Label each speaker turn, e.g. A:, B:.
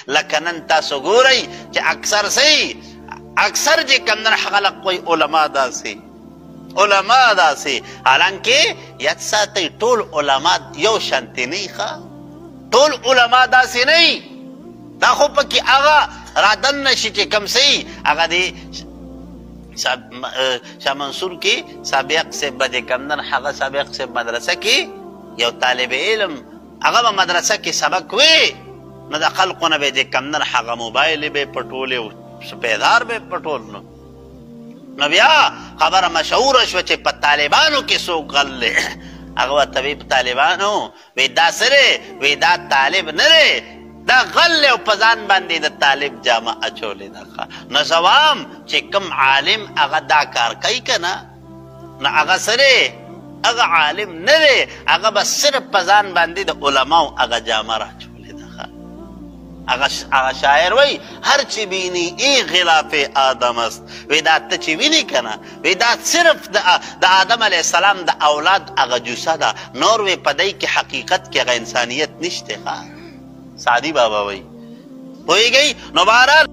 A: لکه نن تاسو ګورئ چې اکثر چې کمدن خلق کوئی علما داسې حالانکه یاد ساتئ ټول علما یو شانتې نه ښه ټول علما داسې نه دا خو پکې هغه رادن نشي چې کم صحیح هغه دی شاه منصور کې سابق صاحب به چې کمدن هغه سابق صاحب مدرسه کې یو طالب علم هغه به مدرسه کې سبق وی نو د خلقو نه به چې کمدن هغه موبایل به پټولې سپیدار به پټول نو بیا خبره مشهوره شوه چې په طالبانو کې څوک غل دی هغه ورته وی په طالبانو وی دا سره وی دا طالب نه دی دا غل او په ځان باندې د طالب جامه اچولې ده نو زوام چې کوم عالم هغه دا کار کوي که نه نو هغه سره هغه عالم نه دی هغه به صرف په ځان باندې د علماو هغه جامه راچولې ده هغه شاعر وی هر چی بینی ای غلاف آدم است وی دا ته چی وینی کنه وی دا صرف د آدم علیه السلام د اولاد هغه جوسه ده نور وی پدای کې حقیقت کې هغه انسانیت نشته سعدی بابا وی پوهیږئ نو بهرحال